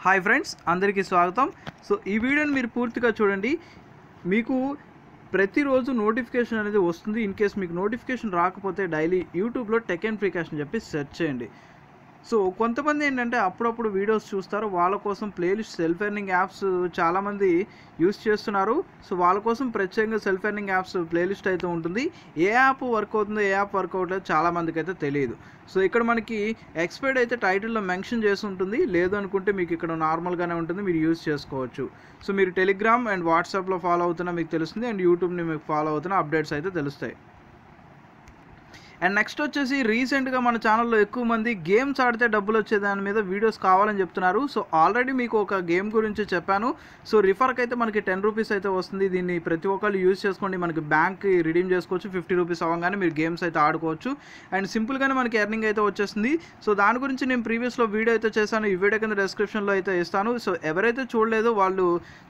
Hi friends, అందరికీ స్వాగతం. So ఈ వీడియోని మీరు పూర్తిగా చూడండి. మీకు ప్రతిరోజు నోటిఫికేషన్ అనేది వస్తుంది. ఇన్ కేస్ మీకు నోటిఫికేషన్ రాకపోతే డైలీ యూట్యూబ్లో టెక్ అండ్ ఫ్రీకాష్ అని చెప్పి సెర్చ్ చేయండి. సో కొంతమంది ఏంటంటే అప్పుడప్పుడు వీడియోస్ చూస్తారు. వాళ్ళ కోసం ప్లేలిస్ట్ సెల్ఫ్ ఎర్నింగ్ యాప్స్ చాలామంది యూస్ చేస్తున్నారు. సో వాళ్ళ కోసం ప్రత్యేకంగా సెల్ఫ్ ఎర్నింగ్ యాప్స్ ప్లేలిస్ట్ అయితే ఉంటుంది. ఏ యాప్ వర్క్ అవుతుందో ఏ యాప్ వర్క్ అవ్వట్లేదు చాలామందికి అయితే తెలియదు. సో ఇక్కడ మనకి ఎక్స్పైర్డ్ అయితే టైటిల్లో మెన్షన్ చేసి ఉంటుంది. లేదు అనుకుంటే మీకు ఇక్కడ నార్మల్గానే ఉంటుంది, మీరు యూస్ చేసుకోవచ్చు. సో మీరు టెలిగ్రామ్ అండ్ వాట్సాప్లో ఫాలో అవుతున్నా మీకు తెలుస్తుంది, అండ్ యూట్యూబ్ని మీకు ఫాలో అవుతున్న అప్డేట్స్ అయితే తెలుస్తాయి. అండ్ నెక్స్ట్ వచ్చేసి రీసెంట్గా మన ఛానల్లో ఎక్కువ మంది గేమ్స్ ఆడితే డబ్బులు వచ్చే దాని మీద వీడియోస్ కావాలని చెప్తున్నారు. సో ఆల్రెడీ మీకు ఒక గేమ్ గురించి చెప్పాను. సో రిఫర్కి అయితే మనకి 10 రూపీస్ అయితే వస్తుంది. దీన్ని ప్రతి ఒక్కళ్ళు యూజ్ చేసుకోండి. మనకి బ్యాంక్కి రిడీమ్ చేసుకోవచ్చు. 50 రూపీస్ అవ్వగానే మీరు గేమ్స్ అయితే ఆడుకోవచ్చు. అండ్ సింపుల్గానే మనకి ఎర్నింగ్ అయితే వచ్చేస్తుంది. సో దాని గురించి నేను ప్రీవియస్లో వీడియో అయితే చేశాను. ఈ వీడియో కింద డిస్క్రిప్షన్లో అయితే ఇస్తాను. సో ఎవరైతే చూడలేదో వాళ్ళు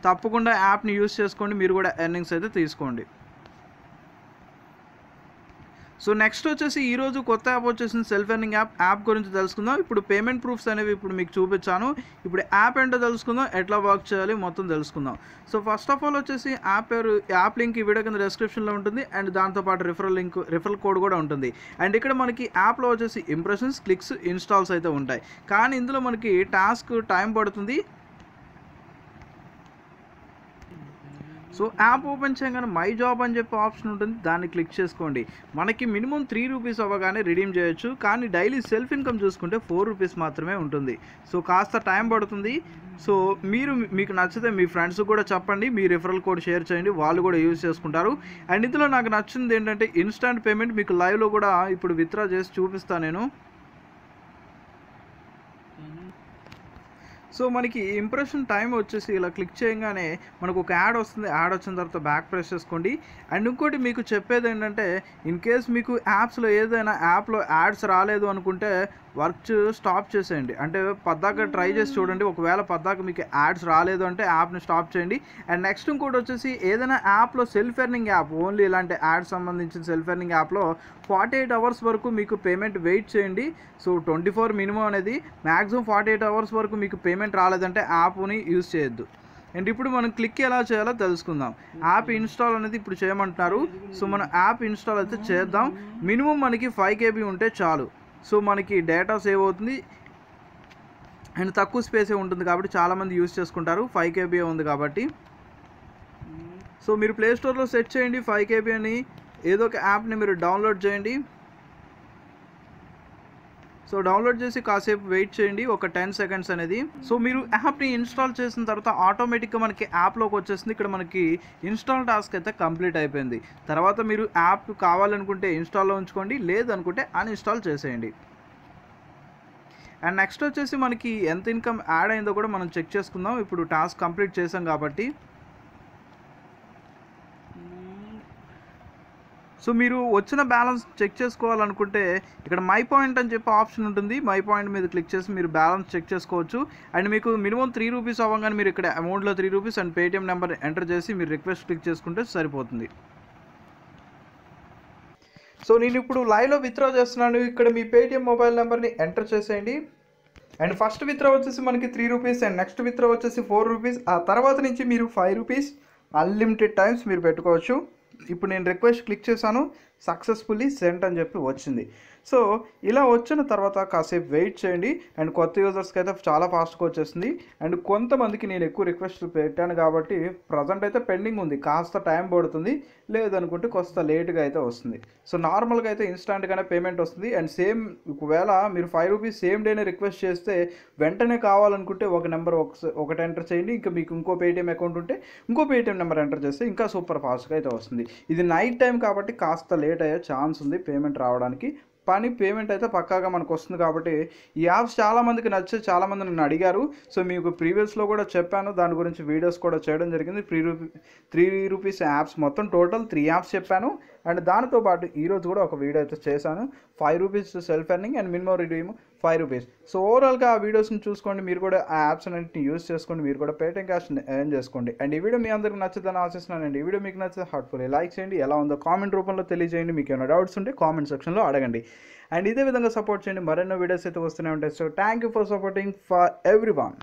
తప్పకుండా యాప్ని యూజ్ చేసుకోండి. మీరు కూడా ఎర్నింగ్స్ అయితే తీసుకోండి. సో నెక్స్ట్ వచ్చేసి ఈరోజు కొత్త యాప్ వచ్చేసింది, సెల్ఫ్ ఎర్నింగ్ యాప్ గురించి తెలుసుకుందాం. ఇప్పుడు పేమెంట్ ప్రూఫ్స్ అనేవి ఇప్పుడు మీకు చూపించాను. ఇప్పుడు యాప్ ఏంటో తెలుసుకుందాం, ఎట్లా వర్క్ చేయాలి మొత్తం తెలుసుకుందాం. సో ఫస్ట్ ఆఫ్ ఆల్ వచ్చేసి యాప్ లింక్ ఈ వీడియో కింద డిస్క్రిప్షన్లో ఉంటుంది. అండ్ దాంతోపాటు రిఫరల్ కోడ్ కూడా ఉంటుంది. అండ్ ఇక్కడ మనకి యాప్లో వచ్చేసి ఇంప్రెషన్స్, క్లిక్స్, ఇన్స్టాల్స్ అయితే ఉంటాయి. కానీ ఇందులో మనకి టాస్క్ టైం పడుతుంది. సో యాప్ ఓపెన్ చేయగానే మై జాబ్ అని చెప్పి ఆప్షన్ ఉంటుంది, దాన్ని క్లిక్ చేసుకోండి. మనకి మినిమం 3 రూపీస్ అవ్వగానే రిడీమ్ చేయొచ్చు. కానీ డైలీ సెల్ఫ్ ఇన్కమ్ చూసుకుంటే 4 రూపీస్ మాత్రమే ఉంటుంది. సో కాస్త టైం పడుతుంది. సో మీకు నచ్చితే మీ ఫ్రెండ్స్ కూడా చెప్పండి, మీ రిఫరల్ కోడ్ షేర్ చేయండి, వాళ్ళు కూడా యూజ్ చేసుకుంటారు. అండ్ ఇందులో నాకు నచ్చింది ఏంటంటే ఇన్స్టాంట్ పేమెంట్. మీకు లైవ్లో కూడా ఇప్పుడు విత్డ్రా చేసి చూపిస్తాను నేను. సో మనకి ఇంప్రెషన్ టైం వచ్చేసి ఇలా క్లిక్ చేయగానే మనకు ఒక యాడ్ వస్తుంది. యాడ్ వచ్చిన తర్వాత బ్యాక్ ప్రెస్ చేసుకోండి. అండ్ ఇంకోటి మీకు చెప్పేది ఏంటంటే ఇన్ కేస్ మీకు యాప్స్లో ఏదైనా యాప్లో యాడ్స్ రాలేదు అనుకుంటే వర్క్ స్టాప్ చేసేయండి. అంటే పద్దాక ట్రై చేసి చూడండి. ఒకవేళ పద్దాక మీకు యాడ్స్ రాలేదు అంటే యాప్ని స్టాప్ చేయండి. అండ్ నెక్స్ట్ ఇంకోటి వచ్చేసి ఏదైనా యాప్లో సెల్ఫ్ ఎర్నింగ్ యాప్, ఓన్లీ ఇలాంటి యాడ్ సంబంధించిన సెల్ఫ్ ఎర్నింగ్ యాప్లో 48 అవర్స్ వరకు మీకు పేమెంట్ వెయిట్ చేయండి. సో 24 మినిమం అనేది, మ్యాక్సిమం 48 అవర్స్ వరకు మీకు పేమెంట్ రాలేదంటే యాప్ని యూజ్ చేయొద్దు. అండ్ ఇప్పుడు మనం క్లిక్ ఎలా చేయాలో తెలుసుకుందాం. యాప్ ఇన్స్టాల్ అనేది ఇప్పుడు చేయమంటున్నారు. సో మనం యాప్ ఇన్స్టాల్ అయితే చేద్దాం. మినిమం మనకి 5 KB ఉంటే చాలు. సో మనకి డేటా సేవ్ అవుతుంది అండ్ తక్కువ స్పేసే ఉంటుంది కాబట్టి చాలామంది యూజ్ చేసుకుంటారు. 5 KB ఉంది కాబట్టి. సో మీరు ప్లేస్టోర్లో సెర్చ్ చేయండి 5 KB అని, ఏదో ఒక యాప్ని మీరు డౌన్లోడ్ చేయండి. సో డౌన్లోడ్ చేసి కాసేపు వెయిట్ చేయండి, ఒక 10 సెకండ్స్ అనేది. సో మీరు యాప్ని ఇన్స్టాల్ చేసిన తర్వాత ఆటోమేటిక్గా మనకి యాప్లోకి వచ్చేసింది. ఇక్కడ మనకి ఇన్స్టాల్ టాస్క్ అయితే కంప్లీట్ అయిపోయింది. తర్వాత మీరు యాప్ కావాలనుకుంటే ఇన్స్టాల్లో ఉంచుకోండి, లేదనుకుంటే అన్ఇన్స్టాల్ చేసేయండి. అండ్ నెక్స్ట్ వచ్చేసి మనకి ఎంత ఇన్కమ్ యాడ్ అయిందో కూడా మనం చెక్ చేసుకుందాం. ఇప్పుడు టాస్క్ కంప్లీట్ చేసాం కాబట్టి. సో మీరు వచ్చిన బ్యాలెన్స్ చెక్ చేసుకోవాలనుకుంటే ఇక్కడ మై పాయింట్ అని చెప్పి ఆప్షన్ ఉంటుంది. మై పాయింట్ మీద క్లిక్ చేసి మీరు బ్యాలెన్స్ చెక్ చేసుకోవచ్చు. అండ్ మీకు మినిమం 3 రూపీస్ అవ్వగానే మీరు ఇక్కడ అమౌంట్లో 3 rupees and Paytm number enter చేసి మీరు రిక్వెస్ట్ క్లిక్ చేసుకుంటే సరిపోతుంది. సో నేను ఇప్పుడు లైవ్లో విత్డ్రా చేస్తున్నాను. ఇక్కడ మీ పేటిఎం మొబైల్ నెంబర్ని ఎంటర్ చేసేయండి. అండ్ ఫస్ట్ విత్డ్రా వచ్చేసి మనకి 3 రూపీస్ అండ్ నెక్స్ట్ విత్డ్రా వచ్చేసి 4 రూపీస్. ఆ తర్వాత నుంచి మీరు 5 రూపీస్ అన్లిమిటెడ్ టైమ్స్ మీరు పెట్టుకోవచ్చు. ఇప్పుడు నేను రిక్వెస్ట్ క్లిక్ చేశాను, సక్సెస్ఫుల్లీ సెంట్ అని చెప్పి వచ్చింది. సో ఇలా వచ్చిన తర్వాత కాసేపు వెయిట్ చేయండి. అండ్ కొత్త యూజర్స్కి అయితే చాలా ఫాస్ట్గా వచ్చేస్తుంది. అండ్ కొంతమందికి నేను ఎక్కువ రిక్వెస్ట్లు పెట్టాను కాబట్టి ప్రజెంట్ అయితే పెండింగ్ ఉంది, కాస్త టైం పడుతుంది. లేదనుకుంటే కొంత లేట్గా అయితే వస్తుంది. సో నార్మల్గా అయితే ఇన్స్టాంట్గానే పేమెంట్ వస్తుంది. అండ్ సేమ్ ఒకవేళ మీరు 5 రూపీస్ సేమ్ డేనే రిక్వెస్ట్ చేస్తే వెంటనే కావాలనుకుంటే ఒక నెంబర్ ఒకటి ఎంటర్ చేయండి. ఇంకా మీకు ఇంకో పేటిఎం అకౌంట్ ఉంటే ఇంకో పేటిఎం నెంబర్ ఎంటర్ చేస్తే ఇంకా సూపర్ ఫాస్ట్గా అయితే వస్తుంది. ఇది నైట్ టైం కాబట్టి కాస్త లేట్ అయ్యే ఛాన్స్ ఉంది పేమెంట్ రావడానికి. పేమెంట్ అయితే పక్కాగా మనకు వస్తుంది కాబట్టి ఈ యాప్స్ చాలామందికి నచ్చి చాలామంది నన్ను అడిగారు. సో మీకు ప్రీవియస్లో కూడా చెప్పాను, దాని గురించి వీడియోస్ కూడా చేయడం జరిగింది. 3 రూపీస్ యాప్స్, మొత్తం టోటల్ 3 యాప్స్ చెప్పాను. అండ్ దానితో పాటు ఈరోజు కూడా ఒక వీడియో అయితే చేశాను, 5 rupees self earning and minimum redeem 5 rupees. So ఓవరాల్గా ఆ వీడియోస్ని చూసుకోండి, మీరు కూడా ఆ యాప్స్ అన్నింటిని యూజ్ చేసుకోండి, మీరు కూడా పేటిఎం క్యాష్ని ఎర్న్ చేసుకోండి. అండ్ ఈ వీడియో మీ అందరికి నచ్చుదని ఆశిస్తున్నానండి. ఈ వీడియో మీకు నచ్చితే హార్ట్ఫుల్లీ లైక్ చేయండి, ఎలా ఉందో కామెంట్ రూపంలో తెలియజేయండి. మీకు ఏమైనా డౌట్స్ ఉంటే కామెంట్ సెక్షన్లో అడగండి. అండ్ ఇదే విధంగా సపోర్ట్ చేయండి, మరెన్నో వీడియోస్ అయితే వస్తూనే ఉంటాయి. So thank you for supporting for everyone.